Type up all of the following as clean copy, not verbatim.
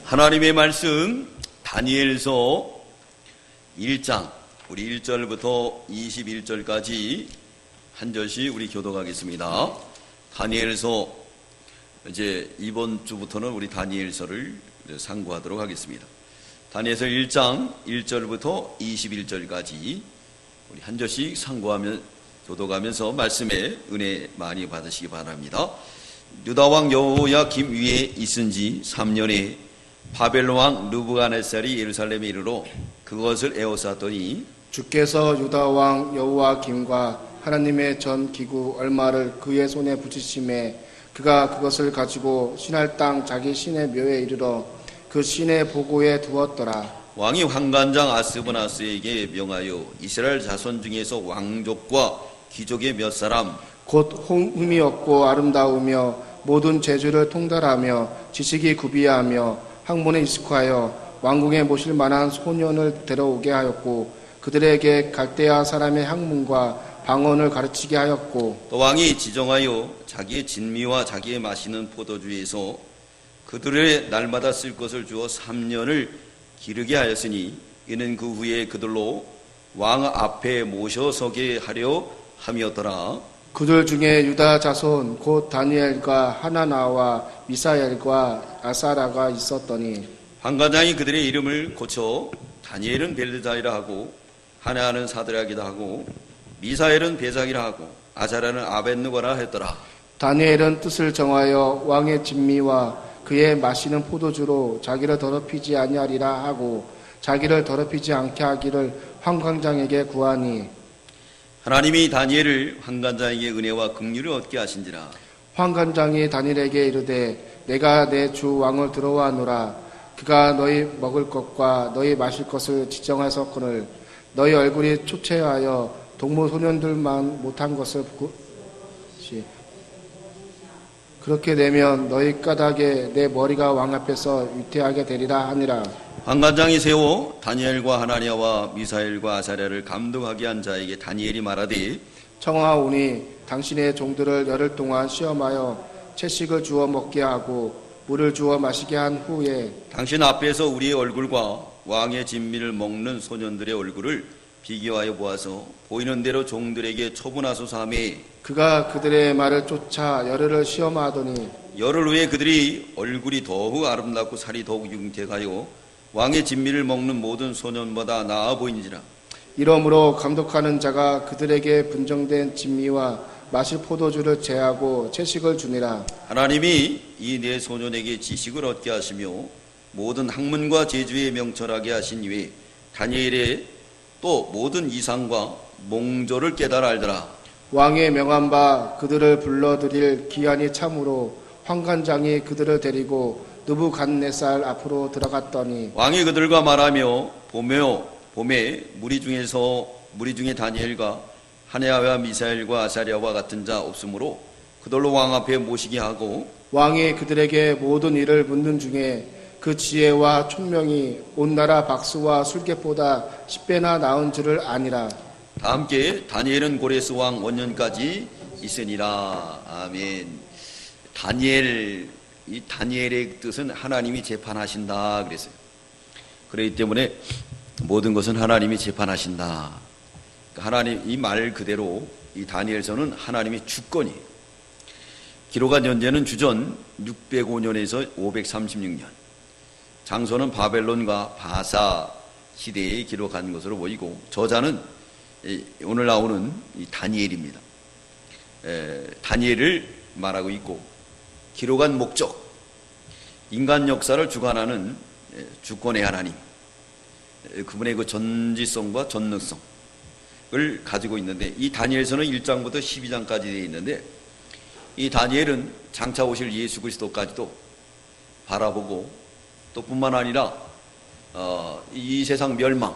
하나님의 말씀 다니엘서 1장 우리 1절부터 21절까지 한 절씩 우리 교독하겠습니다. 다니엘서 이제 이번 주부터는 우리 다니엘서를 상고하도록 하겠습니다. 다니엘서 1장 1절부터 21절까지 우리 한 절씩 상고하며 교독하면서 말씀에 은혜 많이 받으시기 바랍니다. 유다왕 여호야김 위에 있은 지 3년에 바벨론 왕 느부갓네살이 예루살렘에 이르러 그것을 에워쌌더니 주께서 유다 왕 여호야김과 하나님의 전 기구 얼마를 그의 손에 붙이심에 그가 그것을 가지고 신할 땅 자기 신의 묘에 이르러 그 신의 보고에 두었더라. 왕이 환관장 아스브나스에게 명하여 이스라엘 자손 중에서 왕족과 귀족의 몇 사람 곧 흠이 없고 아름다우며 모든 재주를 통달하며 지식이 구비하며 학문에 익숙하여 왕궁에 모실 만한 소년을 데려오게 하였고 그들에게 갈대아 사람의 학문과 방언을 가르치게 하였고 또 왕이 지정하여 자기의 진미와 자기의 마시는 포도주에서 그들의 날마다 쓸 것을 주어 3년을 기르게 하였으니 이는 그 후에 그들로 왕 앞에 모셔서게 하려 함이었더라. 그들 중에 유다 자손 곧 다니엘과 하나나와 미사엘과 아사라가 있었더니 환관장이 그들의 이름을 고쳐 다니엘은 벨드자이라 하고 하나는 사드락이라 하고 미사엘은 베삭이라 하고 아사라는 아벳느고라 했더라. 다니엘은 뜻을 정하여 왕의 진미와 그의 마시는 포도주로 자기를 더럽히지 아니하리라 하고 자기를 더럽히지 않게 하기를 환관장에게 구하니 하나님이 다니엘을 환관장에게 은혜와 긍휼을 얻게 하신지라. 환관장이 다니엘에게 이르되 내가 내 주 왕을 들어와노라. 그가 너희 먹을 것과 너희 마실 것을 지정하였거늘 너희 얼굴이 초췌하여 동물 소년들만 못한 것을 그렇게 되면 너희 까닭에 내 머리가 왕 앞에서 위태하게 되리라 하니라. 환관장이 세워 다니엘과 하나니아와 미사엘과 아사랴를 감독하게 한 자에게 다니엘이 말하되 청하오니 당신의 종들을 열흘 동안 시험하여 채식을 주어 먹게 하고 물을 주어 마시게 한 후에 당신 앞에서 우리의 얼굴과 왕의 진미를 먹는 소년들의 얼굴을 비교하여 보아서 보이는 대로 종들에게 처분하소서 하며 그가 그들의 말을 쫓아 열흘을 시험하더니 열흘 후에 그들이 얼굴이 더욱 아름답고 살이 더욱 융택하여 왕의 진미를 먹는 모든 소년보다 나아 보이니라. 이러므로 감독하는 자가 그들에게 분정된 진미와 마실 포도주를 제하고 채식을 주니라. 하나님이 이 네 소년에게 지식을 얻게 하시며 모든 학문과 재주에 명철하게 하신 이외 다니엘의 또 모든 이상과 몽조를 깨달아 알더라. 왕의 명한 바 그들을 불러들일 기한이 참으로 환관장이 그들을 데리고 느부갓네살 앞으로 들어갔더니 왕이 그들과 말하며 봄에 무리 중에 다니엘과 하나야와 미사엘과 아사랴와 같은 자 없으므로 그들로 왕 앞에 모시게 하고 왕이 그들에게 모든 일을 묻는 중에 그 지혜와 총명이 온 나라 박수와 술객보다 10배나 나은 줄을 아니라. 다 함께 다니엘은 고레스 왕 원년까지 있으니라. 아멘. 이 다니엘의 뜻은 하나님이 재판하신다 그랬어요. 그렇기 때문에 모든 것은 하나님이 재판하신다. 하나님 이 말 그대로 이 다니엘서는 하나님의 주권이에요. 기록한 연재는 주전 605년에서 536년. 장소는 바벨론과 바사 시대에 기록한 것으로 보이고 저자는 오늘 나오는 이 다니엘입니다. 다니엘을 말하고 있고 기록한 목적, 인간 역사를 주관하는 주권의 하나님, 그분의 그 전지성과 전능성을 가지고 있는데 이 다니엘서는 1장부터 12장까지 되어 있는데 이 다니엘은 장차 오실 예수 그리스도까지도 바라보고 또 뿐만 아니라 이 세상 멸망,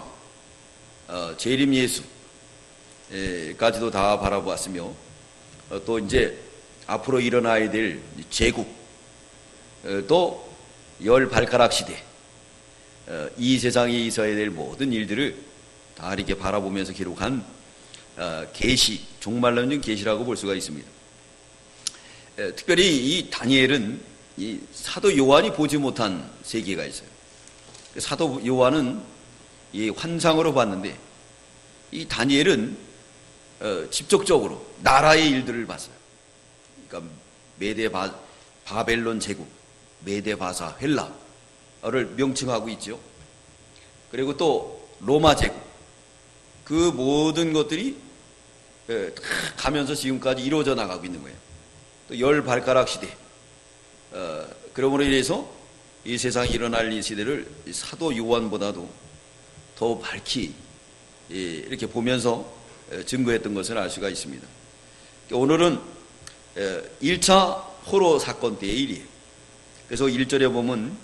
재림 예수까지도 다 바라보았으며 또 이제 앞으로 일어나야 될 제국, 또 열 발가락 시대, 이 세상에 있어야 될 모든 일들을 다 이렇게 바라보면서 기록한 계시, 종말론적 계시라고 볼 수가 있습니다. 특별히 이 다니엘은 이 사도 요한이 보지 못한 세계가 있어요. 사도 요한은 이 환상으로 봤는데 이 다니엘은 직접적으로 나라의 일들을 봤어요. 그러니까 바벨론 제국, 메데 바사 헬라를 명칭하고 있죠. 그리고 또 로마 제국, 그 모든 것들이 가면서 지금까지 이루어져 나가고 있는 거예요. 또 열 발가락 시대, 그러므로 인해서 이 세상에 일어날 이 시대를 사도 요한보다도 더 밝히 이렇게 보면서 증거했던 것을 알 수가 있습니다. 오늘은 1차 포로 사건 때의 일이에요. 그래서 1절에 보면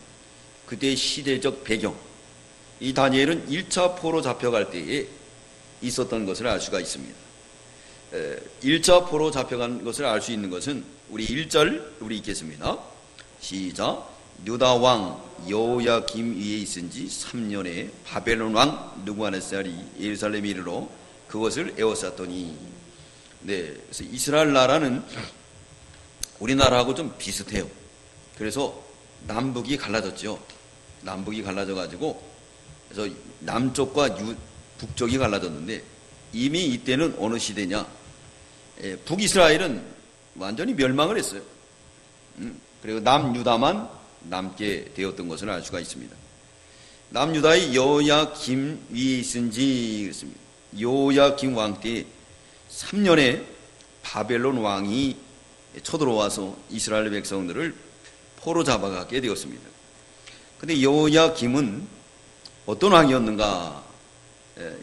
그때의 시대적 배경, 이 다니엘은 1차 포로 잡혀갈 때에 있었던 것을 알 수가 있습니다. 1차 포로 잡혀간 것을 알 수 있는 것은 우리 1절 우리 읽겠습니다. 시작. 유다 왕 여호야김 위에 있은 지 3년에 바벨론 왕 느부갓네살이 예루살렘에 이르러 그것을 에워쌌더니. 네, 그래서 이스라엘 나라는 우리나라하고 좀 비슷해요. 그래서 남북이 갈라졌죠. 남북이 갈라져 가지고 그래서 남쪽과 북쪽이 갈라졌는데 이미 이때는 어느 시대냐? 북이스라엘은 완전히 멸망을 했어요. 그리고 남유다만 남게 되었던 것을 알 수가 있습니다. 남유다의 여호야김 위에 있은지 그렇습니다. 여호야김 왕 때 3년에 바벨론 왕이 쳐들어와서 이스라엘 백성들을 포로 잡아가게 되었습니다. 그런데 여호야김은 어떤 왕이었는가?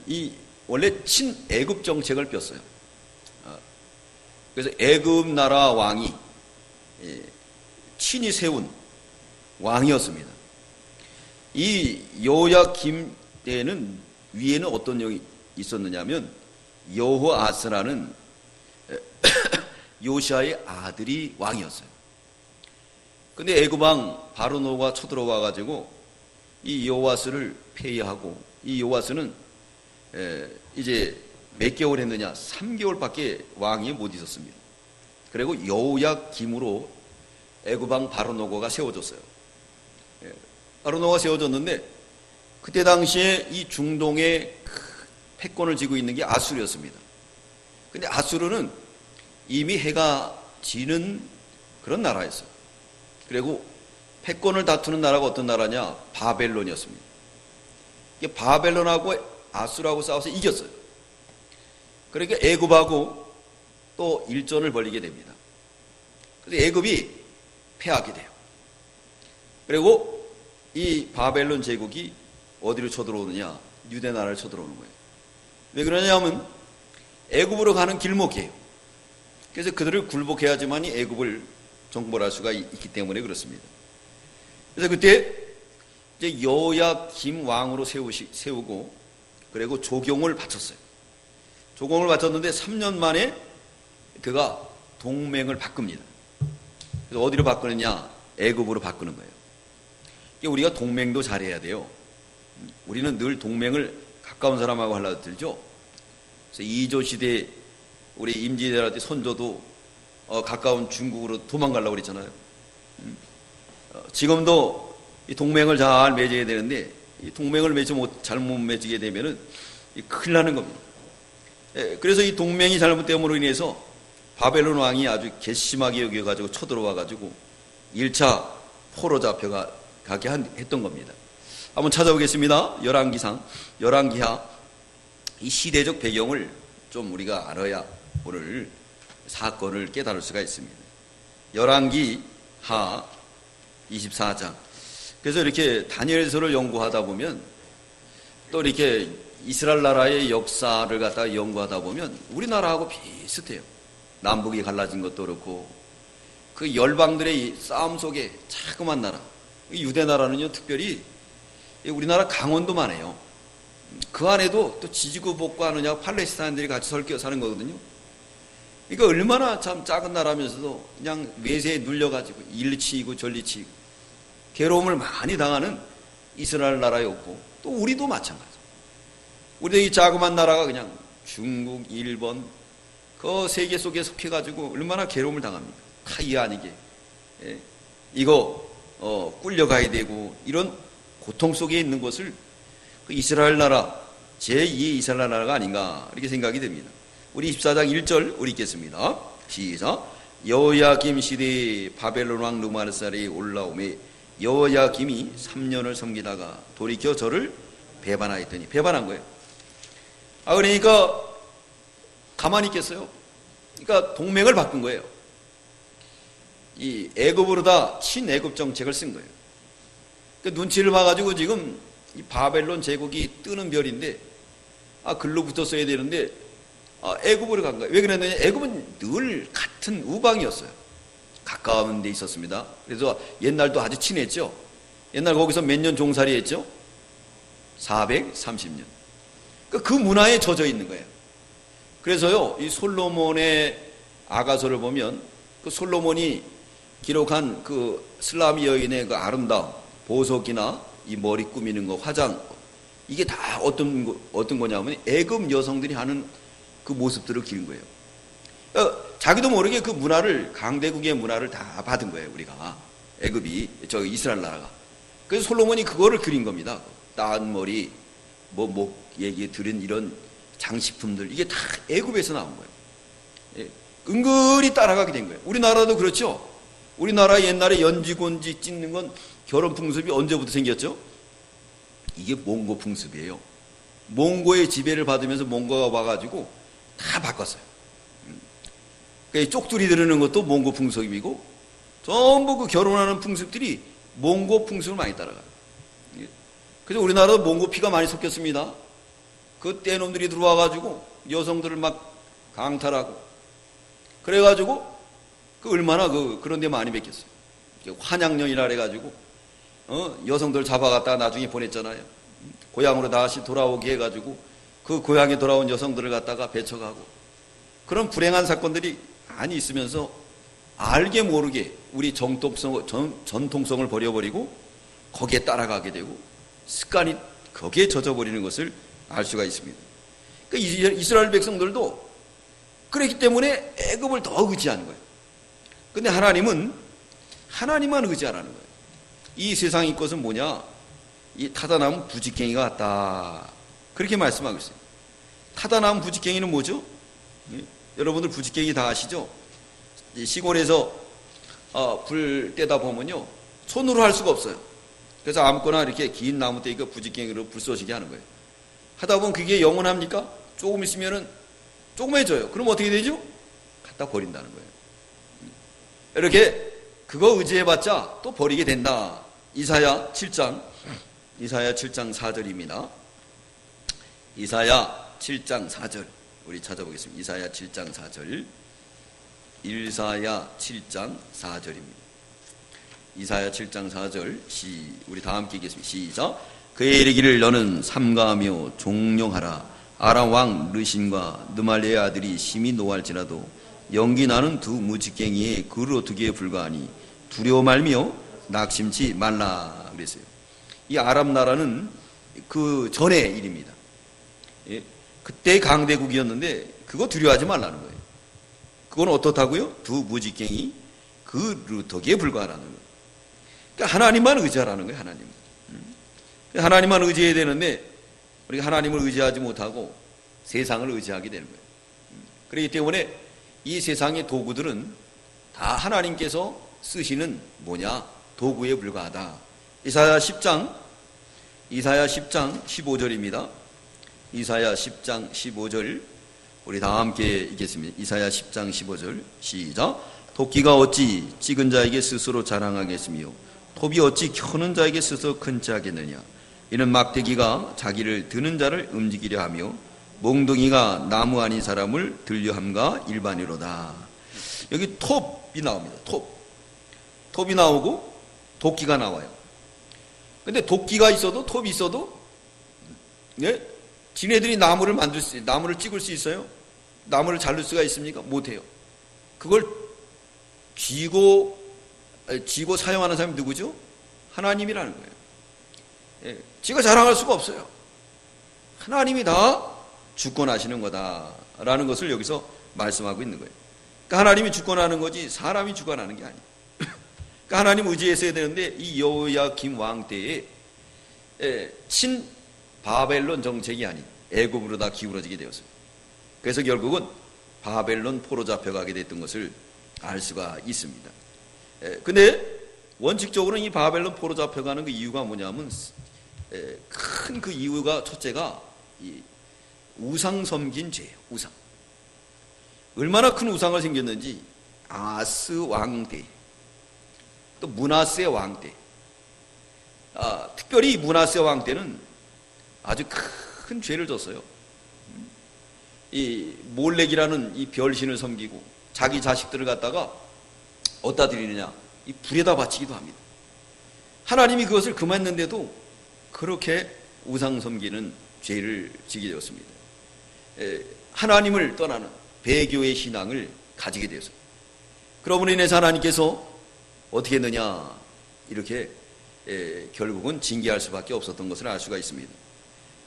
이 원래 친애굽 정책을 폈어요. 그래서 애굽 나라 왕이 친히 세운 왕이었습니다. 이 여호야김 때는 위에는 어떤 영이 있었느냐면 여호아스라는 요시아의 아들이 왕이었어요. 근데 애굽 왕 바로노가 쳐들어와 가지고 이 여호아스를 폐위하고, 이 여호아스는 이제 몇 개월 했느냐? 3개월밖에 왕이 못 있었습니다. 그리고 여호야김으로 애굽 왕 바로노가 세워졌어요. 바로노가 세워졌는데 그때 당시에 이 중동에 패권을 쥐고 있는 게 아수르였습니다. 근데 아수르는 이미 해가 지는 그런 나라였어요. 그리고 패권을 다투는 나라가 어떤 나라냐? 바벨론이었습니다. 이게 바벨론하고 아수르하고 싸워서 이겼어요. 그러니까 애굽하고 또 일전을 벌이게 됩니다. 그래서 애굽이 패하게 돼요. 그리고 이 바벨론 제국이 어디로 쳐들어오느냐? 유대 나라를 쳐들어오는 거예요. 왜 그러냐면 애굽으로 가는 길목이에요. 그래서 그들을 굴복해야지만이 애굽을 정벌할 수가 있기 때문에 그렇습니다. 그래서 그때 이제 여호야김 왕으로 세우고 그리고 조공을 바쳤어요. 조공을 바쳤는데 3년 만에 그가 동맹을 바꿉니다. 그래서 어디로 바꾸느냐? 애굽으로 바꾸는 거예요. 우리가 동맹도 잘해야 돼요. 우리는 늘 동맹을 가까운 사람하고 하려 들죠. 그래서 2조 시대 우리 임진왜란때 선조도 가까운 중국으로 도망가려고 그랬잖아요. 지금도 이 동맹을 잘 맺어야 되는데 이 동맹을 잘못 맺게 되면은 큰일 나는 겁니다. 그래서 이 동맹이 잘못됨으로 인해서 바벨론 왕이 아주 괘씸하게 여겨가지고 쳐들어와가지고 1차 포로 잡혀가게 했던 겁니다. 한번 찾아보겠습니다. 열왕기하 이 시대적 배경을 좀 우리가 알아야 오늘 사건을 깨달을 수가 있습니다. 열왕기하 24장. 그래서 이렇게 다니엘서를 연구하다 보면 또 이렇게 이스라엘 나라의 역사를 갖다가 연구하다 보면 우리나라하고 비슷해요. 남북이 갈라진 것도 그렇고 그 열방들의 싸움 속에 자그만 나라, 유대 나라는요 특별히 우리나라 강원도만 해요. 그 안에도 또 지지고 복구하느냐 팔레스타인들이 같이 설켜 사는 거거든요. 그러니까 얼마나 참 작은 나라면서도 그냥 외세에 눌려가지고 일리치이고 전리치이고 괴로움을 많이 당하는 이스라엘 나라였고 또 우리도 마찬가지. 우리도 이 자그만 나라가 그냥 중국, 일본 그 세계 속에 속해가지고 얼마나 괴로움을 당합니까? 다 이 아니게. 이거 꿀려가야 되고 이런 고통 속에 있는 것을 그 이스라엘 나라 제2의 이스라엘 나라가 아닌가 이렇게 생각이 됩니다. 우리 24장 1절 우리 읽겠습니다. 시작. 여호야김 시대에 바벨론 왕 르무알살이 올라오매 여호야김이 3년을 섬기다가 돌이켜 저를 배반하였더니, 배반한 거예요. 그러니까 가만히 있겠어요? 그러니까 동맹을 바꾼 거예요. 이 애굽으로다 친애굽 정책을 쓴 거예요. 그러니까 눈치를 봐가지고 지금 이 바벨론 제국이 뜨는 별인데 글로 붙었어야 되는데 애굽으로 간 거예요. 왜 그랬느냐? 애굽은 늘 같은 우방이었어요. 가까운 데 있었습니다. 그래서 옛날도 아주 친했죠. 옛날 거기서 몇 년 종살이 했죠? 430년. 그 문화에 젖어 있는 거예요. 그래서요, 이 솔로몬의 아가서를 보면 그 솔로몬이 기록한 그 슬라미 여인의 그 아름다움, 보석이나 이 머리 꾸미는 거, 화장, 이게 다 어떤 거냐면 애굽 여성들이 하는 그 모습들을 기른 거예요. 자기도 모르게 그 문화를, 강대국의 문화를 다 받은 거예요, 우리가. 애굽이, 이스라엘 나라가. 그래서 솔로몬이 그거를 그린 겁니다. 따은 머리, 목 얘기에 들은 이런 장식품들, 이게 다 애굽에서 나온 거예요. 예, 은근히 따라가게 된 거예요. 우리나라도 그렇죠. 우리나라 옛날에 연지곤지 찍는 건 결혼 풍습이 언제부터 생겼죠? 이게 몽고 풍습이에요. 몽고의 지배를 받으면서 몽고가 와가지고 다 바꿨어요. 그러니까 쪽두리 들으는 것도 몽고 풍습이고 전부 그 결혼하는 풍습들이 몽고 풍습을 많이 따라가요. 그래서 우리나라도 몽고 피가 많이 섞였습니다. 그 떼놈들이 들어와가지고 여성들을 막 강탈하고 그래가지고 그 얼마나 그런 데 많이 뵙겠어요. 환양령이라 그래가지고 여성들 잡아갔다가 나중에 보냈잖아요. 고향으로 다시 돌아오게 해가지고 그 고향에 돌아온 여성들을 갖다가 배척하고 그런 불행한 사건들이 많이 있으면서 알게 모르게 우리 전통성을 버려버리고 거기에 따라가게 되고 습관이 거기에 젖어버리는 것을 알 수가 있습니다. 그러니까 이스라엘 백성들도 그렇기 때문에 애굽을 더 의지하는 거예요. 근데 하나님은 하나님만 의지하라는 거예요. 이 세상의 것은 뭐냐? 이 타다 남은 부직갱이가 같다. 그렇게 말씀하고 있어요. 타다 남은 부직갱이는 뭐죠? 여러분들 부직갱이 다 아시죠? 시골에서 불 떼다 보면요, 손으로 할 수가 없어요. 그래서 아무거나 이렇게 긴 나무 떼기가 부직갱이로 불 쏘시게 하는 거예요. 하다 보면 그게 영원합니까? 조금 있으면은 조그매져요. 그럼 어떻게 되죠? 갖다 버린다는 거예요. 이렇게 그거 의지해봤자 또 버리게 된다. 이사야 7장 4절입니다. 이사야 7장 4절 우리 찾아보겠습니다. 이사야 7장 4절. 이사야 7장 4절입니다. 이사야 7장 4절 우리 다 함께 읽겠습니다. 시작. 그의 이르기를 너는 삼가하며 종용하라. 아람 왕 르신과 느말레의 아들이 심히 노할지라도 연기 나는 두 무직갱이의 그루어투기에 불과하니 두려워 말며 낙심치 말라 그랬어요. 이 아람 나라는 그 전의 일입니다. 예? 그때 강대국이었는데 그거 두려워하지 말라는 거예요. 그건 어떻다고요? 두 무직갱이 그루어투기에 불과하라는 거예요. 그러니까 하나님만 의지하라는 거예요. 하나님만 의지해야 되는데 우리가 하나님을 의지하지 못하고 세상을 의지하게 되는 거예요. 그렇기 때문에 이 세상의 도구들은 다 하나님께서 쓰시는 도구에 불과하다. 이사야 10장 15절입니다. 이사야 10장 15절 우리 다 함께 읽겠습니다. 이사야 10장 15절 시작. 도끼가 어찌 찍은 자에게 스스로 자랑하겠으며 톱이 어찌 켜는 자에게 스스로 큰 자하겠느냐. 이는 막대기가 자기를 드는 자를 움직이려 하며 몽둥이가 나무 아닌 사람을 들려함과 일반이로다. 여기 톱이 나옵니다. 톱이 나오고 도끼가 나와요. 근데 도끼가 있어도 톱이 있어도 지네들이 나무를 찍을 수 있어요? 나무를 자를 수가 있습니까? 못해요. 그걸 쥐고 사용하는 사람이 누구죠? 하나님이라는 거예요. 지가 자랑할 수가 없어요. 하나님이 다 주권하시는 거다라는 것을 여기서 말씀하고 있는 거예요. 그러니까 하나님이 주권하는 거지 사람이 주권하는 게 아니에요. 그러니까 하나님 의지했어야 되는데 이 여호야김 왕 때에 친 바벨론 정책이 아닌 애굽으로 다 기울어지게 되었어요. 그래서 결국은 바벨론 포로 잡혀가게 됐던 것을 알 수가 있습니다. 근데 원칙적으로는 이 바벨론 포로 잡혀가는 그 이유가 뭐냐면 큰 그 이유가 첫째가 이 우상 섬긴 죄예요. 우상. 얼마나 큰 우상을 섬겼는지 아스 왕 때, 또 므낫세 왕 때, 특별히 므낫세 왕 때는 아주 큰 죄를 졌어요. 이 몰렉이라는 이 별신을 섬기고 자기 자식들을 갖다가 어디다 드리느냐, 이 불에다 바치기도 합니다. 하나님이 그것을 금했는데도 그렇게 우상 섬기는 죄를 지게 되었습니다. 하나님을 떠나는 배교의 신앙을 가지게 되었어요. 그러므로 인해서 하나님께서 어떻게 했느냐, 이렇게 결국은 징계할 수밖에 없었던 것을 알 수가 있습니다.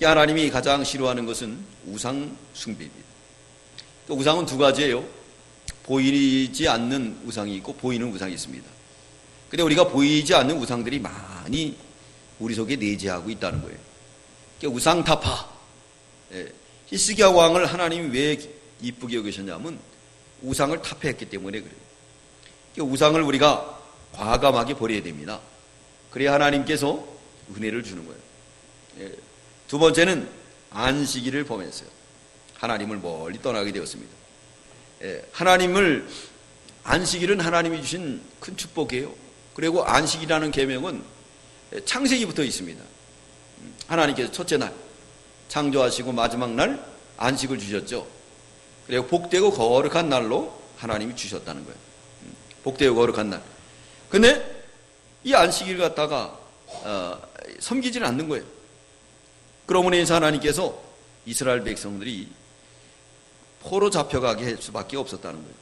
하나님이 가장 싫어하는 것은 우상 숭배입니다. 우상은 두 가지예요. 보이지 않는 우상이 있고 보이는 우상이 있습니다. 근데 우리가 보이지 않는 우상들이 많이 우리 속에 내재하고 있다는 거예요. 우상타파. 히스기야 왕을 하나님이 왜 이쁘게 여기셨냐면 우상을 타파했기 때문에 그래요. 우상을 우리가 과감하게 버려야 됩니다. 그래야 하나님께서 은혜를 주는 거예요. 두 번째는 안식일을 범했어요. 하나님을 멀리 떠나게 되었습니다. 안식일은 하나님이 주신 큰 축복이에요. 그리고 안식이라는 계명은 창세기부터 있습니다. 하나님께서 첫째 날 창조하시고 마지막 날 안식을 주셨죠. 그리고 복되고 거룩한 날로 하나님이 주셨다는 거예요. 복되고 거룩한 날. 근데 이 안식일을 갖다가 섬기지는 않는 거예요. 그러므로 인해서 하나님께서 이스라엘 백성들이 포로 잡혀가게 할 수밖에 없었다는 거예요.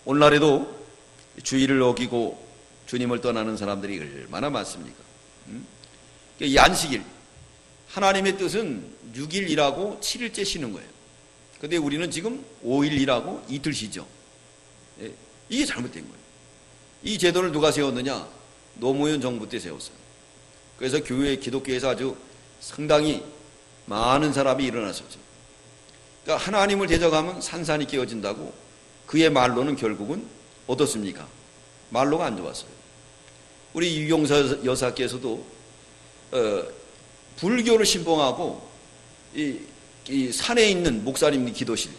오늘날에도 주의를 어기고 주님을 떠나는 사람들이 얼마나 많습니까? 이 안식일, 하나님의 뜻은 6일 일하고 7일째 쉬는 거예요. 근데 우리는 지금 5일 일하고 이틀 쉬죠. 이게 잘못된 거예요. 이 제도를 누가 세웠느냐? 노무현 정부 때 세웠어요. 그래서 기독교에서 아주 상당히 많은 사람이 일어났었죠. 그러니까 하나님을 대적하면 산산이 깨어진다고, 그의 말로는 결국은 어떻습니까? 말로가 안 좋았어요. 우리 유경사 여사께서도 불교를 신봉하고 이 산에 있는 목사님 기도실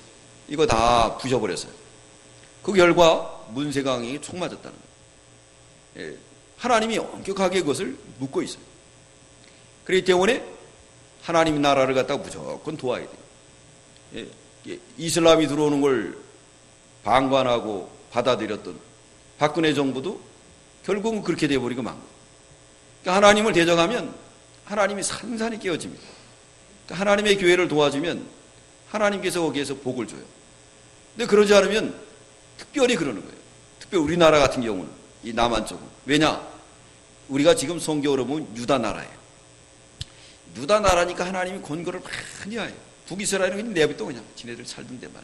이거 다 부셔버렸어요. 그 결과 문세강에게 총 맞았다는 거예요. 하나님이 엄격하게 그것을 묻고 있어요. 그렇기 때문에 하나님 나라를 갖다가 무조건 도와야 돼요. 이슬람이 들어오는 걸 방관하고 받아들였던 박근혜 정부도 결국은 그렇게 돼버리고 만 거예요. 그러니까 하나님을 대적하면 하나님이 산산이 깨어집니다. 그러니까 하나님의 교회를 도와주면 하나님께서 거기에서 복을 줘요. 근데 그러지 않으면 특별히 그러는 거예요. 특별히 우리나라 같은 경우는, 이 남한 쪽은. 왜냐? 우리가 지금 성경으로 보면 유다 나라예요. 유다 나라니까 하나님이 권고를 많이 해요. 북이스라엘은 그냥 내버려 그냥 지네들 살던 데만.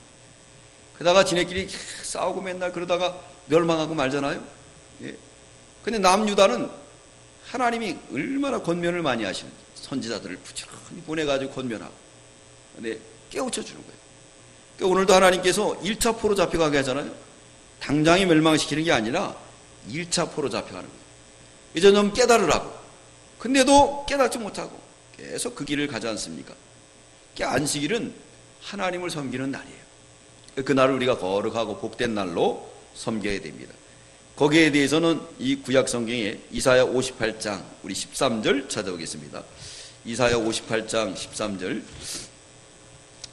그러다가 지네끼리 싸우고 맨날 그러다가 멸망하고 말잖아요. 근데 남유다는 하나님이 얼마나 권면을 많이 하시는지 선지자들을 부지런히 보내가지고 권면하고, 근데 깨우쳐 주는 거예요. 그러니까 오늘도 하나님께서 1차 포로 잡혀가게 하잖아요. 당장에 멸망시키는 게 아니라 1차 포로 잡혀가는 거예요. 이제 좀 깨달으라고. 근데도 깨닫지 못하고 계속 그 길을 가지 않습니까? 안식일은 하나님을 섬기는 날이에요. 그날을 우리가 거룩하고 복된 날로 섬겨야 됩니다. 거기에 대해서는 이 구약 성경에 이사야 58장 우리 13절 찾아보겠습니다. 이사야 58장 13절,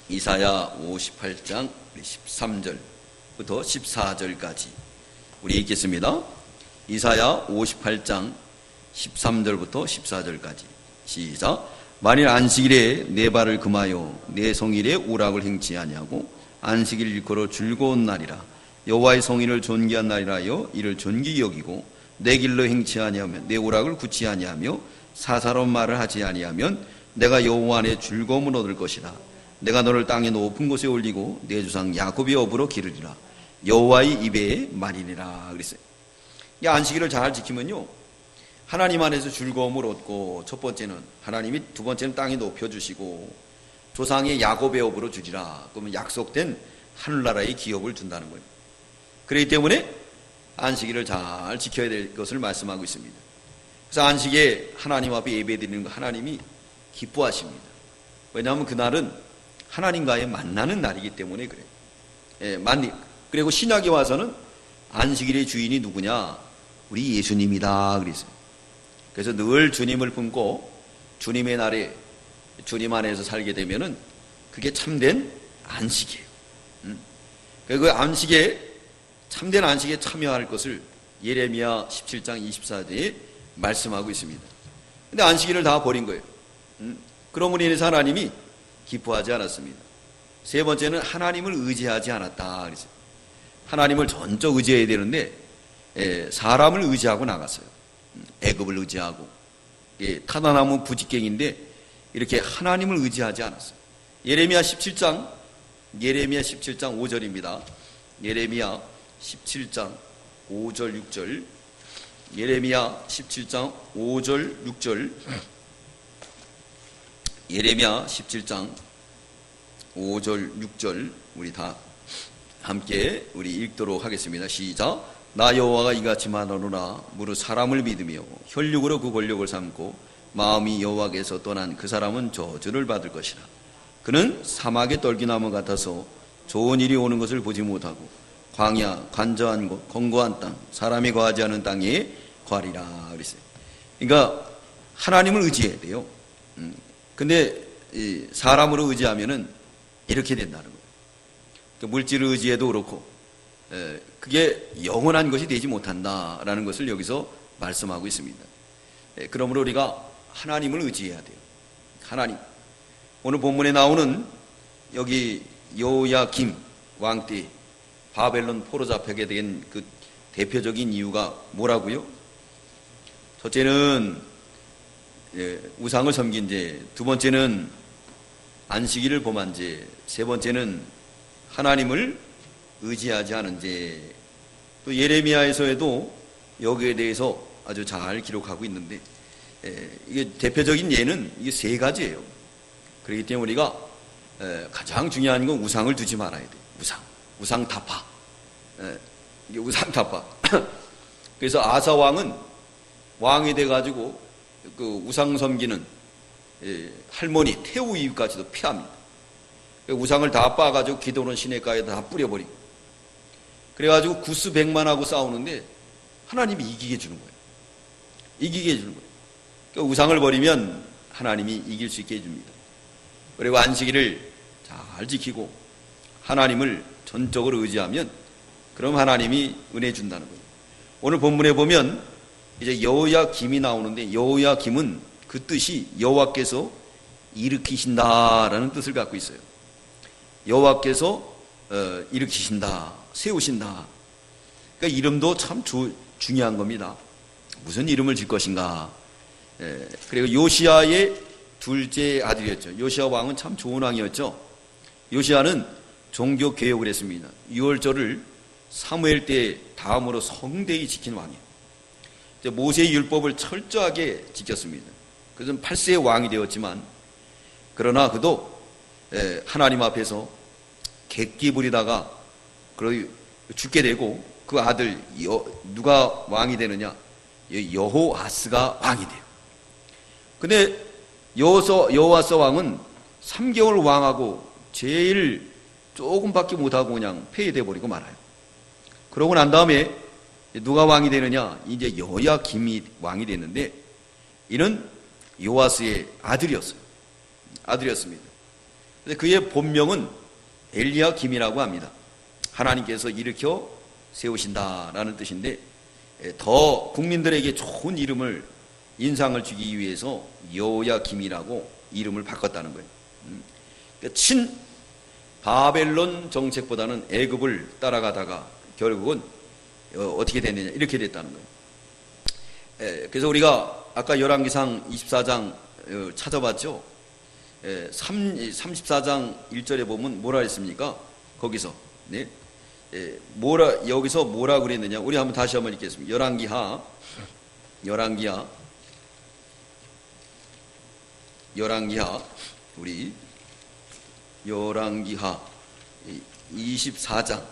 이사야 58장 13절부터 14절까지 우리 읽겠습니다. 이사야 58장 13절부터 14절까지 시작. 만일 안식일에 내 발을 금하여 내 성일에 오락을 행치 아니하고 안식일 일컬어 즐거운 날이라 여호와의 성인을 존귀한 날이라여 이를 존귀히 여기고 내 길로 행치 아니하면 내 오락을 굳지 아니하며 사사로운 말을 하지 아니하면 내가 여호와 안에 즐거움을 얻을 것이라. 내가 너를 땅의 높은 곳에 올리고 내 조상 야곱의 업으로 기르리라. 여호와의 입의 말이니라 그랬어요. 이 안식일을 잘 지키면요, 하나님 안에서 즐거움을 얻고, 첫 번째는 하나님이, 두 번째는 땅에 높여주시고, 조상의 야곱의 업으로 주리라. 그러면 약속된 하늘나라의 기업을 준다는 거예요. 그렇기 때문에 안식일을 잘 지켜야 될 것을 말씀하고 있습니다. 그래서 안식에 하나님 앞에 예배드리는 거 하나님이 기뻐하십니다. 왜냐하면 그날은 하나님과의 만나는 날이기 때문에 그래요. 그리고 신약에 와서는 안식일의 주인이 누구냐? 우리 예수님이다 그랬어요. 그래서 늘 주님을 품고 주님의 날에 주님 안에서 살게 되면은 그게 참된 안식이에요. 그 안식에, 참된 안식에 참여할 것을 예레미야 17장 24절에 말씀하고 있습니다. 근데 안식일을 다 버린 거예요. 그러므로 인해서 하나님이 기뻐하지 않았습니다. 세 번째는 하나님을 의지하지 않았다 그랬어요. 하나님을 전적 의지해야 되는데 사람을 의지하고 나갔어요. 애굽을 의지하고, 타다나무 부직갱인데 이렇게 하나님을 의지하지 않았어요. 예레미야 17장 5절입니다. 예레미야 17장 5절 6절. 예레미야 17장 5절 6절. 예레미야 17장 5절 6절 우리 다 함께 우리 읽도록 하겠습니다. 시작. 나 여호와가 이같이 말하노라. 무릇 사람을 믿으며 혈육으로 그 권력을 삼고 마음이 여호와께서 떠난 그 사람은 저주를 받을 것이라. 그는 사막의 떨기나무 같아서 좋은 일이 오는 것을 보지 못하고 광야, 관저한 곳, 건고한 땅, 사람이 거하지 않은 땅에 거하리라 그랬어요. 그러니까 하나님을 의지해야 돼요. 근데 사람으로 의지하면은 이렇게 된다는 거예요. 물질을 의지해도 그렇고 그게 영원한 것이 되지 못한다라는 것을 여기서 말씀하고 있습니다. 그러므로 우리가 하나님을 의지해야 돼요. 하나님. 오늘 본문에 나오는 여기 여호야김 왕 때 바벨론 포로 잡히게 된 그 대표적인 이유가 뭐라고요? 첫째는 우상을 섬긴 죄, 두 번째는 안식일을 범한 죄, 세 번째는 하나님을 의지하지 않은 죄. 또 예레미야에서도 여기에 대해서 아주 잘 기록하고 있는데 이게 대표적인 예는 이게 세 가지예요. 그렇기 때문에 우리가 가장 중요한 건 우상을 두지 말아야 돼요. 우상 타파. 이게 우상 타파. 그래서 아사 왕은 왕이 돼가지고 그 우상 섬기는 할머니 태우 이웃까지도 피합니다. 우상을 다 빻아가지고 기도는 시내가에 다 뿌려버리고, 그래가지고 구스 100만하고 싸우는데 하나님이 이기게 해주는 거예요. 이기게 해주는 거예요. 그러니까 우상을 버리면 하나님이 이길 수 있게 해줍니다. 그리고 안식일을 잘 지키고 하나님을 전적으로 의지하면 그럼 하나님이 은혜 준다는 거예요. 오늘 본문에 보면 이제 여호야김이 나오는데 여호야김은 그 뜻이 여호와께서 일으키신다라는 뜻을 갖고 있어요. 여호와께서 일으키신다, 세우신다. 그러니까 이름도 참 중요한 겁니다. 무슨 이름을 질 것인가. 그리고 요시야의 둘째 아들이었죠. 요시야 왕은 참 좋은 왕이었죠. 요시야는 종교 개혁을 했습니다. 6월절을 사무엘 때 다음으로 성대히 지킨 왕이에요. 모세의 율법을 철저하게 지켰습니다. 그래서 8세의 왕이 되었지만, 그러나 그도 하나님 앞에서 객기 부리다가 죽게 되고, 그 아들 누가 왕이 되느냐? 여호아스가 왕이 돼요. 근데 여호아스 왕은 3개월 왕하고 제일 조금밖에 못하고 그냥 폐위돼 버리고 말아요. 그러고 난 다음에 누가 왕이 되느냐? 이제 여호야김이 왕이 됐는데, 이는 요아스의 아들이었습니다. 그의 본명은 엘리야김이라고 합니다. 하나님께서 일으켜 세우신다라는 뜻인데, 더 국민들에게 좋은 이름을, 인상을 주기 위해서 여호야김이라고 이름을 바꿨다는 거예요. 친 바벨론 정책보다는 애굽을 따라가다가 결국은 어떻게 됐느냐, 이렇게 됐다는 거예요. 그래서 우리가 아까 열왕기상 24장 찾아봤죠. 34장 1절에 보면 뭐라 했습니까? 거기서 여기서 뭐라 그랬느냐? 우리 한번 다시 한번 읽겠습니다. 열왕기하 우리 열왕기하 24장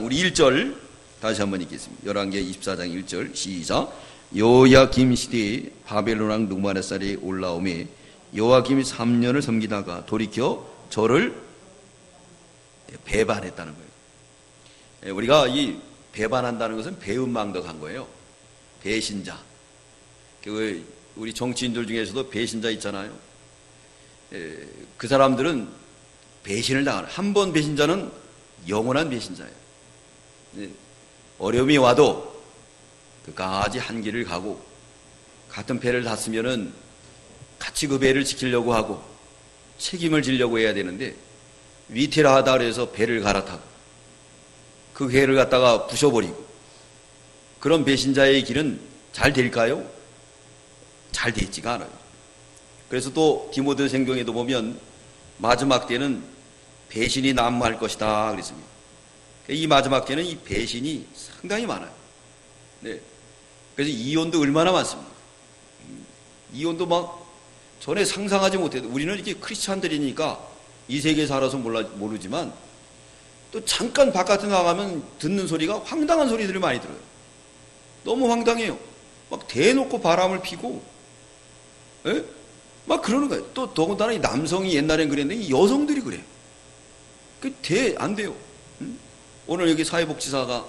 우리 1절 다시 한번 읽겠습니다. 열왕기하 24장 1절 시작. 요야김 시대에 바벨론 왕 느부갓네살이 올라오매 요야김이 3년을 섬기다가 돌이켜 저를 배반했다는 거예요. 우리가 이 배반한다는 것은 배은망덕한 거예요. 배신자. 우리 정치인들 중에서도 배신자 있잖아요. 그 사람들은 배신을 당하는, 한 번 배신자는 영원한 배신자예요. 어려움이 와도 끝까지 한 길을 가고, 같은 배를 탔으면은 같이 그 배를 지키려고 하고 책임을 지려고 해야 되는데, 위태하다 그래서 배를 갈아타고 그 배를 갖다가 부셔버리고, 그런 배신자의 길은 잘 될까요? 잘 되지가 않아요. 그래서 또 디모데 성경에도 보면 마지막 때는 배신이 난무할 것이다 그랬습니다. 이 마지막 때는 이 배신이 상당히 많아요. 네. 그래서 이혼도 얼마나 많습니다. 이혼도 막 전에 상상하지 못해도, 우리는 이렇게 크리스찬들이니까 이 세계에 살아서 모르지만 또 잠깐 바깥에 나가면 듣는 소리가 황당한 소리들을 많이 들어요. 너무 황당해요. 막 대놓고 바람을 피고, 예? 막 그러는 거예요. 또 더군다나 이 남성이 옛날엔 그랬는데 이 여성들이 그래요. 안 돼요. 응? 오늘 여기 사회복지사가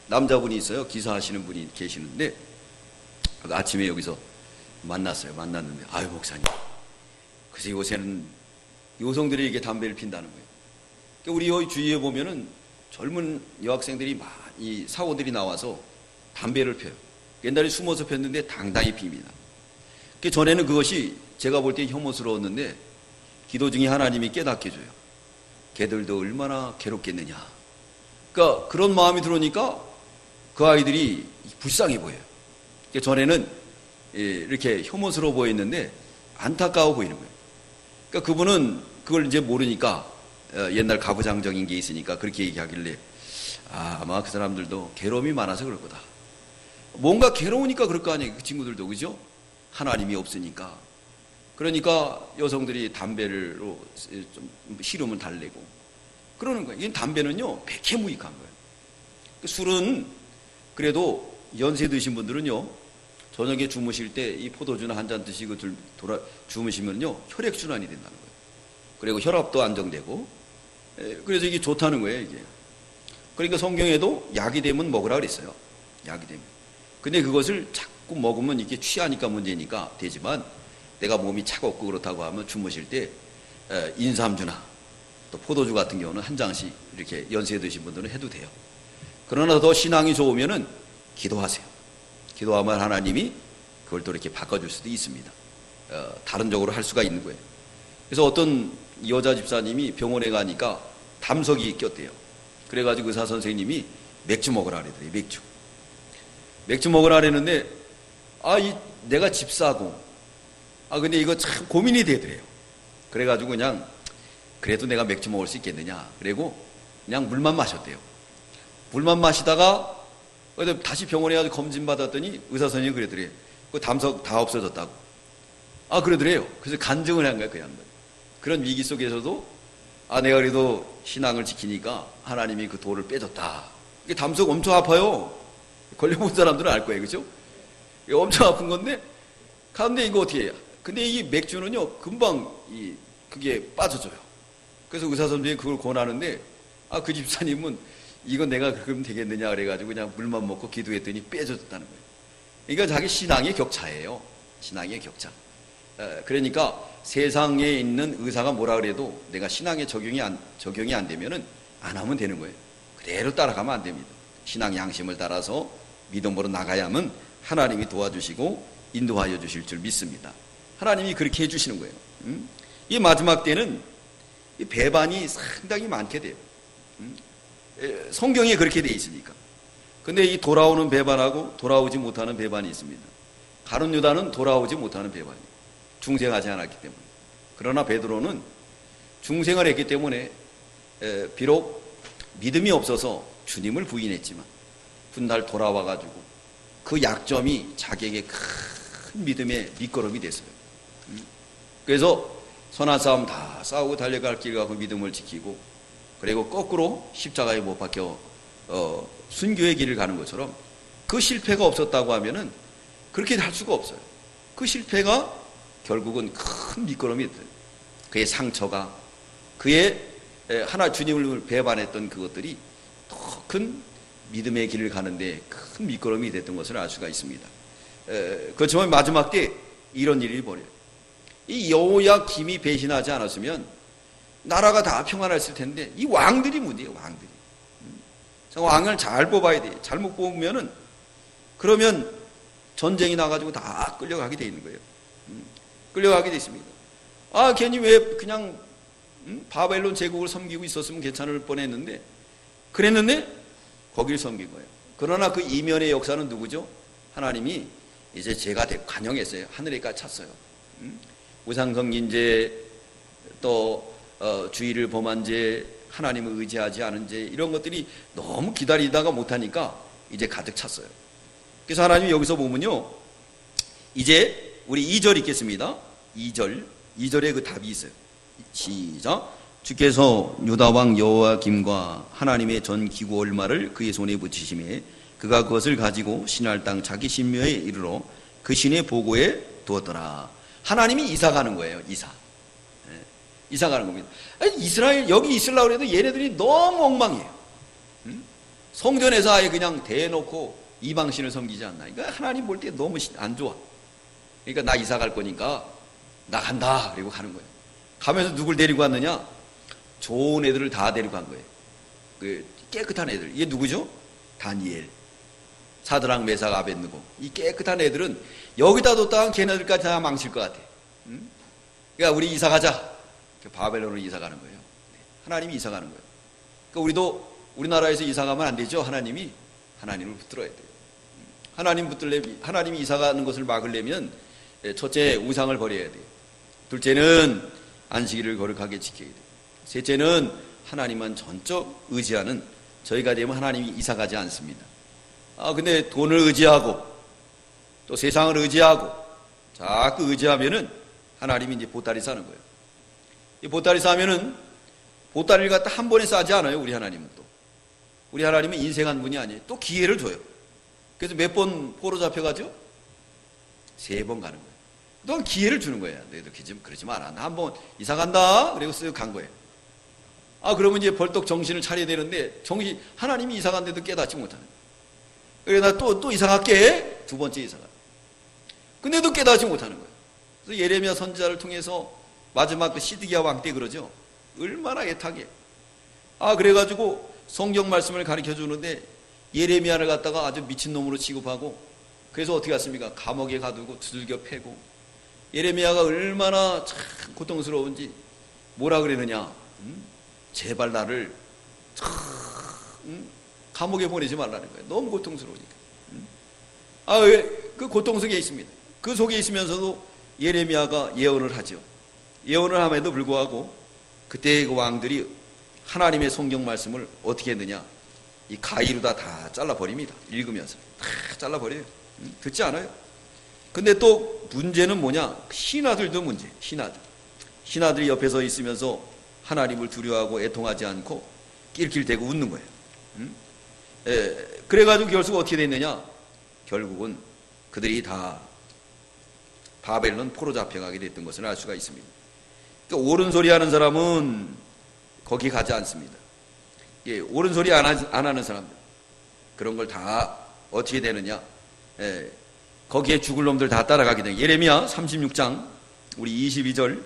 남자분이 있어요. 기사하시는 분이 계시는데 아침에 여기서 만났는데, 아유 목사님, 그래서 요새는 여성들이 이게 담배를 핀다는 거예요. 그러니까 우리 여기 주위에 보면은 젊은 여학생들이 많이, 사고들이 나와서 담배를 펴요. 옛날에 숨어서 폈는데 당당히 핍니다. 그 전에는 그것이 제가 볼 때 혐오스러웠는데, 기도 중에 하나님이 깨닫게 해줘요. 걔들도 얼마나 괴롭겠느냐. 그러니까 그런 마음이 들어오니까 그 아이들이 불쌍해 보여요. 그러니까 전에는 이렇게 혐오스러워 보였는데 안타까워 보이는 거예요. 그러니까 그분은 그걸 이제 모르니까, 옛날 가부장적인 게 있으니까 그렇게 얘기하길래, 아마 그 사람들도 괴로움이 많아서 그럴 거다. 뭔가 괴로우니까 그럴 거 아니에요. 그 친구들도, 그죠? 하나님이 없으니까. 그러니까 여성들이 담배로 좀 시름을 달래고 그러는 거예요. 이 담배는요, 백해무익한 거예요. 술은 그래도 연세 드신 분들은요, 저녁에 주무실 때 이 포도주나 한 잔 드시고 주무시면요, 혈액순환이 된다는 거예요. 그리고 혈압도 안정되고, 그래서 이게 좋다는 거예요, 이게. 그러니까 성경에도 약이 되면 먹으라 그랬어요. 약이 되면. 근데 그것을 자꾸 먹으면 이게 취하니까 문제니까 되지만, 내가 몸이 차갑고 그렇다고 하면 주무실 때 인삼주나 또 포도주 같은 경우는 한 장씩 이렇게 연세 드신 분들은 해도 돼요. 그러나 더 신앙이 좋으면은 기도하세요. 기도하면 하나님이 그걸 또 이렇게 바꿔줄 수도 있습니다. 다른 쪽으로 할 수가 있는 거예요. 그래서 어떤 여자 집사님이 병원에 가니까 담석이 꼈대요. 그래가지고 의사 선생님이 맥주 먹으라 그러더래요. 맥주 먹으라 그랬는데, 내가 집사고, 근데 이거 참 고민이 되더래요. 그래가지고 그냥, 그래도 내가 맥주 먹을 수 있겠느냐. 그리고 그냥 물만 마셨대요. 물만 마시다가 다시 병원에 가서 검진 받았더니 의사 선생님이 그러더래요. 그 담석 다 없어졌다고. 그러더래요. 그래서 간증을 한 거예요, 그 양반. 그런 위기 속에서도, 내가 그래도 신앙을 지키니까 하나님이 그 돌을 빼줬다. 이게 담석 엄청 아파요. 걸려본 사람들은 알 거예요, 그죠? 엄청 아픈 건데, 가는데 이거 어떻게 해요? 근데 이 맥주는요, 금방 그게 빠져줘요. 그래서 의사 선생님이 그걸 권하는데, 그 집사님은 이건 내가 그러면 되겠느냐 그래가지고 그냥 물만 먹고 기도했더니 빼줬다는 거예요. 그러니까 자기 신앙의 격차예요. 신앙의 격차. 그러니까 세상에 있는 의사가 뭐라 그래도 내가 신앙에 적용이 안 되면은 안 하면 되는 거예요. 그대로 따라가면 안 됩니다. 신앙 양심을 따라서 믿음으로 나가야만 하나님이 도와주시고 인도하여 주실 줄 믿습니다. 하나님이 그렇게 해주시는 거예요. 이 마지막 때는 이 배반이 상당히 많게 돼요. 성경에 그렇게 돼 있으니까. 근데 이 돌아오는 배반하고 돌아오지 못하는 배반이 있습니다. 가룟 유다는 돌아오지 못하는 배반이에요. 중생하지 않았기 때문에. 그러나 베드로는 중생을 했기 때문에 비록 믿음이 없어서 주님을 부인했지만 훗날 돌아와가지고 그 약점이 자기에게 큰 믿음의 밑거름이 됐어요. 그래서 선한 싸움 다 싸우고 달려갈 길 가고 믿음을 지키고, 그리고 거꾸로 십자가에 못 박혀 순교의 길을 가는 것처럼, 그 실패가 없었다고 하면은 그렇게 할 수가 없어요. 그 실패가 결국은 큰 밑거름이 됐어요. 그의 상처가, 그의 하나 주님을 배반했던 그것들이 더 큰 믿음의 길을 가는데 큰 밑거름이 됐던 것을 알 수가 있습니다. 그렇지만 마지막 때 이런 일이 벌어요. 이 여호야김이 배신하지 않았으면 나라가 다 평안했을 텐데, 이 왕들이 문제예요. 왕들이. 왕을 잘 뽑아야 돼. 잘못 뽑으면은 그러면 전쟁이 나가지고 다 끌려가게 돼 있는 거예요. 끌려가게 돼 있습니다. 아, 괜히 왜 그냥 바벨론 제국을 섬기고 있었으면 괜찮을 뻔했는데, 그랬는데 거기를 섬긴 거예요. 그러나 그 이면의 역사는 누구죠? 하나님이 이제 죄가 되고 간영했어요. 하늘에까지 찼어요. 우상성gin죄, 또 주의를 범한 죄, 하나님을 의지하지 않은 죄, 이런 것들이 너무 기다리다가 못하니까 이제 가득 찼어요. 그래서 하나님이 여기서 보면요, 이제 우리 2절 읽겠습니다. 2절에 그 답이 있어요. 시작. 주께서 유다왕 여호야김과 하나님의 전 기구 얼마를 그의 손에 붙이심에 그가 그것을 가지고 신할 땅 자기 신묘에 이르러 그 신의 보고에 두었더라. 하나님이 이사 가는 거예요. 이사 가는 겁니다. 아니, 이스라엘 여기 있으려고 해도 얘네들이 너무 엉망이에요. 성전에서 아예 그냥 대놓고 이방신을 섬기지 않나. 그러니까 하나님 볼 때 너무 안 좋아. 그러니까 나 이사 갈 거니까 나 간다. 그리고 가는 거예요. 가면서 누굴 데리고 왔느냐? 좋은 애들을 다 데리고 간 거예요. 그 깨끗한 애들. 이게 누구죠? 다니엘, 사드락, 메삭, 아벳느고. 이 깨끗한 애들은 여기다 뒀다가 걔네들까지 다 망칠 것 같아. 그러니까 우리 이사 가자. 바벨론으로 이사 가는 거예요. 하나님이 이사 가는 거예요. 그러니까 우리도 우리나라에서 이사 가면 안 되죠. 하나님을 붙들어야 돼요. 하나님이 이사 가는 것을 막으려면 첫째, 우상을 버려야 돼요. 둘째는 안식일을 거룩하게 지켜야 돼요. 셋째는 하나님만 전적 의지하는 저희가 되면 하나님이 이사 가지 않습니다. 근데 돈을 의지하고 또 세상을 의지하고 자꾸 의지하면은 하나님이 이제 보따리 싸는 거예요. 이 보따리 싸면은 보따리를 갖다 한 번에 싸지 않아요. 우리 하나님은 또. 우리 하나님은 인생한 분이 아니에요. 또 기회를 줘요. 그래서 몇 번 포로 잡혀가죠? 3번 가는 거예요. 넌 기회를 주는 거예요. 너희들 그러지 마라. 나 한번 이사 간다. 그리고 쓱 간 거예요. 그러면 이제 벌떡 정신을 차려야 되는데, 하나님이 이사 간데도 깨닫지 못하는 거예요. 그래, 나 또 이사 갈게. 2번째 이사 가. 근데도 깨닫지 못하는 거예요. 그래서 예레미야 선지자를 통해서 마지막 그 시드기야 왕 때 그러죠. 얼마나 애타게. 그래가지고 성경 말씀을 가르쳐 주는데 예레미야를 갖다가 아주 미친놈으로 취급하고, 그래서 어떻게 했습니까? 감옥에 가두고 두들겨 패고. 예레미야가 얼마나 참 고통스러운지 뭐라 그랬느냐? 제발 나를 감옥에 보내지 말라는 거예요. 너무 고통스러우니까. 그 고통 속에 있습니다. 그 속에 있으면서도 예레미야가 예언을 하죠. 예언을 함에도 불구하고 그때 그 왕들이 하나님의 성경 말씀을 어떻게 했느냐? 이 가위로다 다 잘라버립니다. 읽으면서 다 잘라버려요. 듣지 않아요. 근데 또 문제는 뭐냐? 신하들도 문제. 신하들이 옆에서 있으면서 하나님을 두려워하고 애통하지 않고 낄낄대고 웃는 거예요. 그래가지고 결국 어떻게 됐느냐? 결국은 그들이 다 바벨론 포로 잡혀가게 됐던 것을 알 수가 있습니다. 그러니까 옳은 소리 하는 사람은 거기 가지 않습니다. 옳은 소리 안 하는 사람들, 그런 걸 다 어떻게 되느냐? 거기에 죽을 놈들 다 따라가게 되는. 예레미야 36장 우리 22절,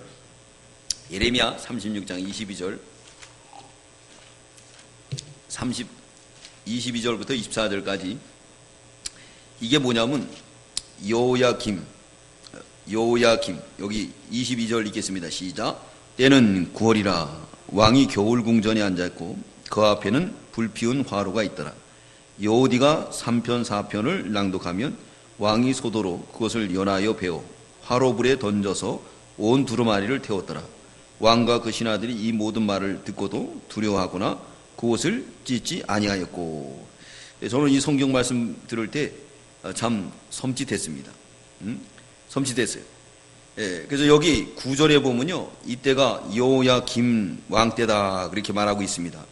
예레미야 36장 22절 22절부터 24절까지. 이게 뭐냐면 여호야김 여기 22절 읽겠습니다. 시작. 때는 9월이라 왕이 겨울 궁전에 앉았고 그 앞에는 불피운 화로가 있더라. 여호디가 3편 4편을 낭독하면 왕이 소도로 그것을 연하여 베어 화로불에 던져서 온 두루마리를 태웠더라. 왕과 그 신하들이 이 모든 말을 듣고도 두려워하거나 그 그옷을 찢지 아니하였고. 저는 이 성경 말씀 들을 때 참 섬찟했습니다. 섬찟했어요. 그래서 여기 9절에 보면요, 이때가 여호야김 왕 때다 그렇게 말하고 있습니다.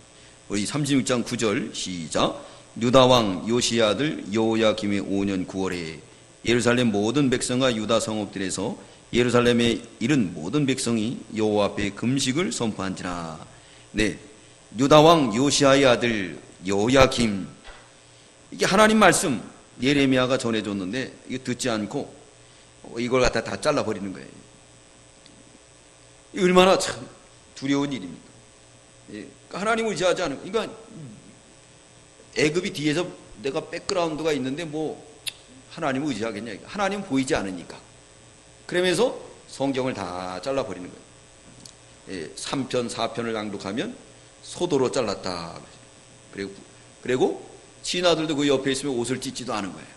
우리 36장 9절 시작. 유다 왕 요시야 아들 여호야김의 5년 9월에 예루살렘 모든 백성과 유다 성읍들에서 예루살렘에 이른 모든 백성이 여호와 앞에 금식을 선포한지라. 네, 유다 왕 요시야의 아들 여호야김, 이게 하나님 말씀 예레미야가 전해줬는데 이거 듣지 않고 이걸 갖다 다 잘라버리는 거예요. 이 얼마나 참 두려운 일입니까? 그러니까 하나님을 의지하지 않은, 그러니까 애굽이 뒤에서 내가 백그라운드가 있는데 뭐 하나님을 의지하겠냐? 하나님은 보이지 않으니까. 그러면서 성경을 다 잘라버리는 거예요. 3편, 4편을 낭독하면 소도로 잘랐다. 그리고 신하들도 그 옆에 있으면 옷을 찢지도 않은 거예요.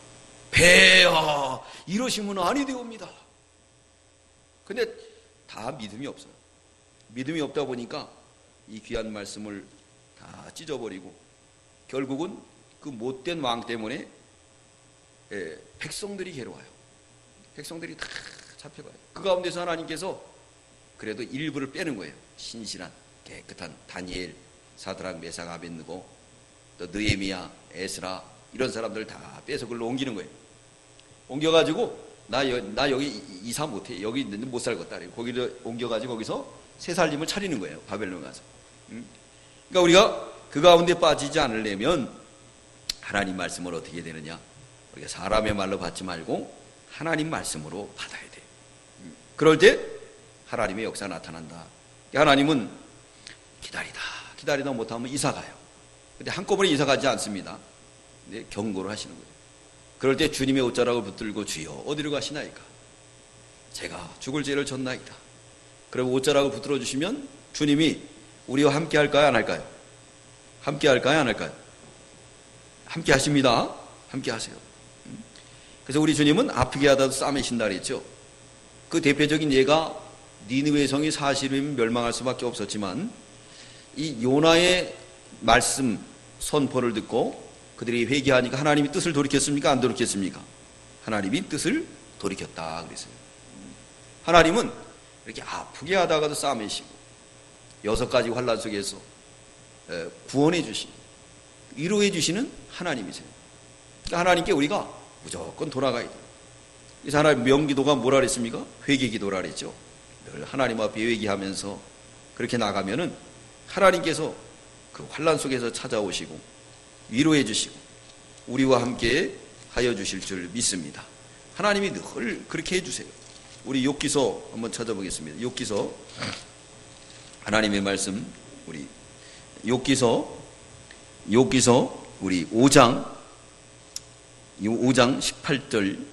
배야 이러시면 아니 되옵니다. 근데 다 믿음이 없어요. 믿음이 없다 보니까 이 귀한 말씀을 다 찢어버리고 결국은 그 못된 왕 때문에 백성들이 괴로워요. 백성들이 다 잡혀가요. 그 가운데서 하나님께서 그래도 일부를 빼는 거예요. 신실한 깨끗한 다니엘, 사드락, 메삭, 아벳느고, 또 느헤미야, 에스라 이런 사람들 다 빼서 그걸로 옮기는 거예요. 옮겨가지고 나 여기 이사 못해, 여기 있는데 못 살겠다. 거기를 옮겨가지고 거기서 새 살림을 차리는 거예요. 바벨론 가서. 그러니까 우리가 그 가운데 빠지지 않으려면 하나님 말씀을 어떻게 되느냐? 우리가 사람의 말로 받지 말고 하나님 말씀으로 받아야 돼. 그럴 때 하나님의 역사가 나타난다. 하나님은 기다리다 못하면 이사 가요. 근데 한꺼번에 이사 가지 않습니다. 근데 경고를 하시는 거예요. 그럴 때 주님의 옷자락을 붙들고 주여 어디로 가시나이까? 제가 죽을 죄를 졌나이다. 그리고 옷자락을 붙들어 주시면 주님이 우리와 함께 할까요, 안 할까요? 함께 할까요, 안 할까요? 함께 하십니다. 함께 하세요. 그래서 우리 주님은 아프게 하다도 싸매신다 그랬죠. 그 대표적인 예가 니느웨 성이 사실이면 멸망할 수밖에 없었지만 이 요나의 말씀 선포를 듣고 그들이 회개하니까 하나님이 뜻을 돌이켰습니까? 안 돌이켰습니까? 하나님이 뜻을 돌이켰다 그랬어요. 하나님은 이렇게 아프게 하다가도 싸매시고 6가지 환난 속에서 구원해 주시고 위로해 주시는 하나님이세요. 그러니까 하나님께 우리가 무조건 돌아가야 돼요. 그래서 하나님 명기도가 뭐라 그랬습니까? 회개기도라 그랬죠. 늘 하나님 앞에 회개하면서 그렇게 나가면은 하나님께서 그 환난 속에서 찾아오시고 위로해 주시고 우리와 함께 하여 주실 줄 믿습니다. 하나님이 늘 그렇게 해주세요. 우리 욥기서 한번 찾아보겠습니다. 욥기서 하나님의 말씀 우리 욥기서 우리 5장 18절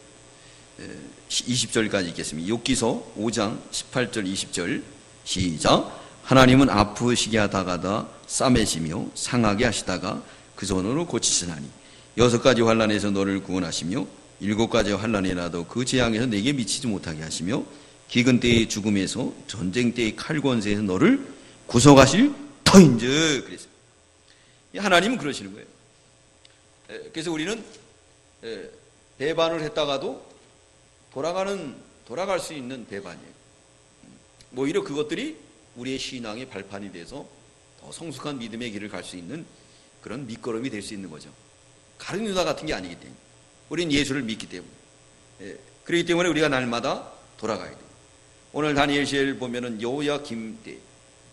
20절까지 읽겠습니다. 욥기서 5장 18절 20절 시작. 하나님은 아프시게 하다가다 싸매시며 상하게 하시다가 그 손으로 고치시나니 6가지 환난에서 너를 구원하시며 7가지 환난이라도 그 재앙에서 내게 미치지 못하게 하시며 기근 때의 죽음에서 전쟁 때의 칼 권세에서 너를 구속하실 터인즉 그랬어요. 하나님은 그러시는 거예요. 그래서 우리는 배반을 했다가도 돌아갈 수 있는 배반이에요. 오히려 그것들이 우리의 신앙의 발판이 돼서 더 성숙한 믿음의 길을 갈 수 있는 그런 밑거름이 될 수 있는 거죠. 가룟 유다 같은 게 아니기 때문에 우리는 예수를 믿기 때문에 그렇기 때문에 우리가 날마다 돌아가야 돼요. 오늘 다니엘시를 보면은 여호야김 때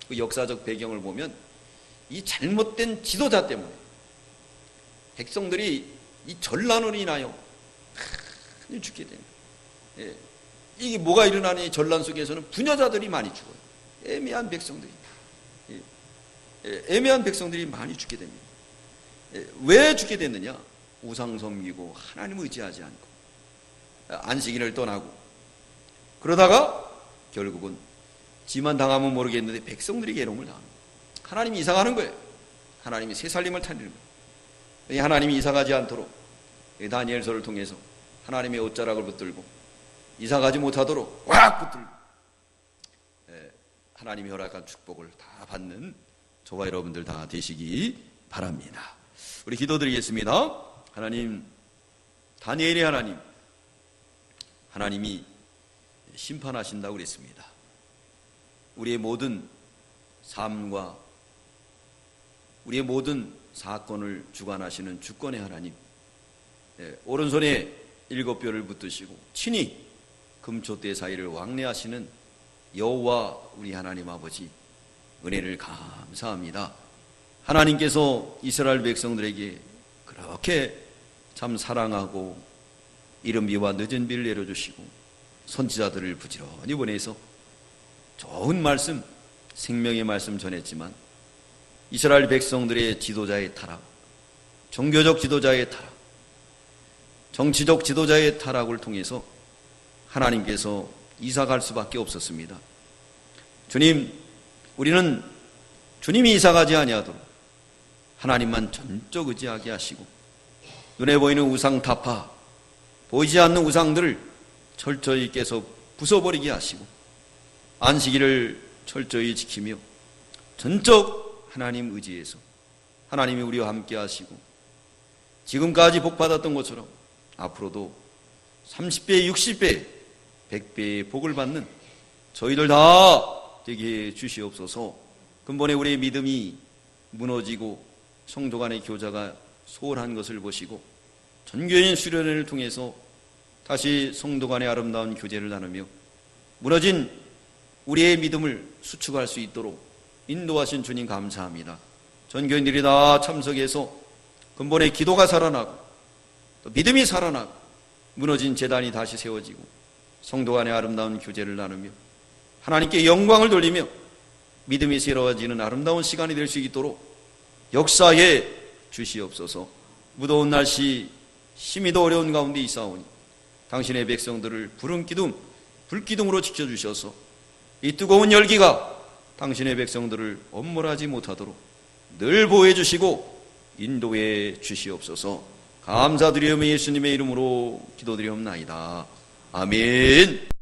그 역사적 배경을 보면 이 잘못된 지도자 때문에 백성들이 이 전란으로 인하여 죽게 됩니다. 이게 뭐가 일어나니 전란 속에서는 부녀자들이 많이 죽어요. 애매한 백성들이 많이 죽게 됩니다. 왜 죽게 됐느냐? 우상 섬기고 하나님을 의지하지 않고 안식일을 떠나고 그러다가 결국은 지만 당하면 모르겠는데 백성들이 괴로움을 당합니다. 하나님이 이사가는 거예요. 하나님이 새 살림을 타리는 거예요. 하나님이 이사가지 않도록 다니엘서를 통해서 하나님의 옷자락을 붙들고 이사가지 못하도록 꽉 붙들고 하나님이 허락한 축복을 다 받는 저와 여러분들 다 되시기 바랍니다. 우리 기도드리겠습니다. 하나님, 다니엘의 하나님, 하나님이 심판하신다고 그랬습니다. 우리의 모든 삶과 우리의 모든 사건을 주관하시는 주권의 하나님, 오른손에 7뼈를 붙드시고 친히 금초대 사이를 왕래하시는 여호와 우리 하나님 아버지, 은혜를 감사합니다. 하나님께서 이스라엘 백성들에게 그렇게 참 사랑하고 이른 비와 늦은 비를 내려주시고 선지자들을 부지런히 보내서 좋은 말씀, 생명의 말씀 전했지만 이스라엘 백성들의 지도자의 타락, 종교적 지도자의 타락, 정치적 지도자의 타락을 통해서 하나님께서 이사갈 수밖에 없었습니다. 주님, 우리는 주님이 이사가지 아니하도록 하나님만 전적 의지하게 하시고 눈에 보이는 우상 타파, 보이지 않는 우상들을 철저히 깨서 부숴버리게 하시고 안식일을 철저히 지키며 전적 하나님 의지에서 하나님이 우리와 함께 하시고 지금까지 복받았던 것처럼 앞으로도 30배, 60배, 100배의 복을 받는 저희들 다 되게 해 주시옵소서. 근본에 우리의 믿음이 무너지고 성도 간의 교자가 소홀한 것을 보시고 전교인 수련회를 통해서 다시 성도 간의 아름다운 교제를 나누며 무너진 우리의 믿음을 수축할 수 있도록 인도하신 주님 감사합니다. 전교인들이 다 참석해서 근본에 기도가 살아나고 또 믿음이 살아나고 무너진 제단이 다시 세워지고 성도 간의 아름다운 교제를 나누며 하나님께 영광을 돌리며 믿음이 새로워지는 아름다운 시간이 될 수 있도록 역사에 주시옵소서. 무더운 날씨, 심히도 어려운 가운데 있사오니 당신의 백성들을 부른 기둥, 불기둥으로 지켜주셔서 이 뜨거운 열기가 당신의 백성들을 엄몰하지 못하도록 늘 보호해 주시고 인도해 주시옵소서. 감사드리오며 예수님의 이름으로 기도드리옵나이다. 아멘.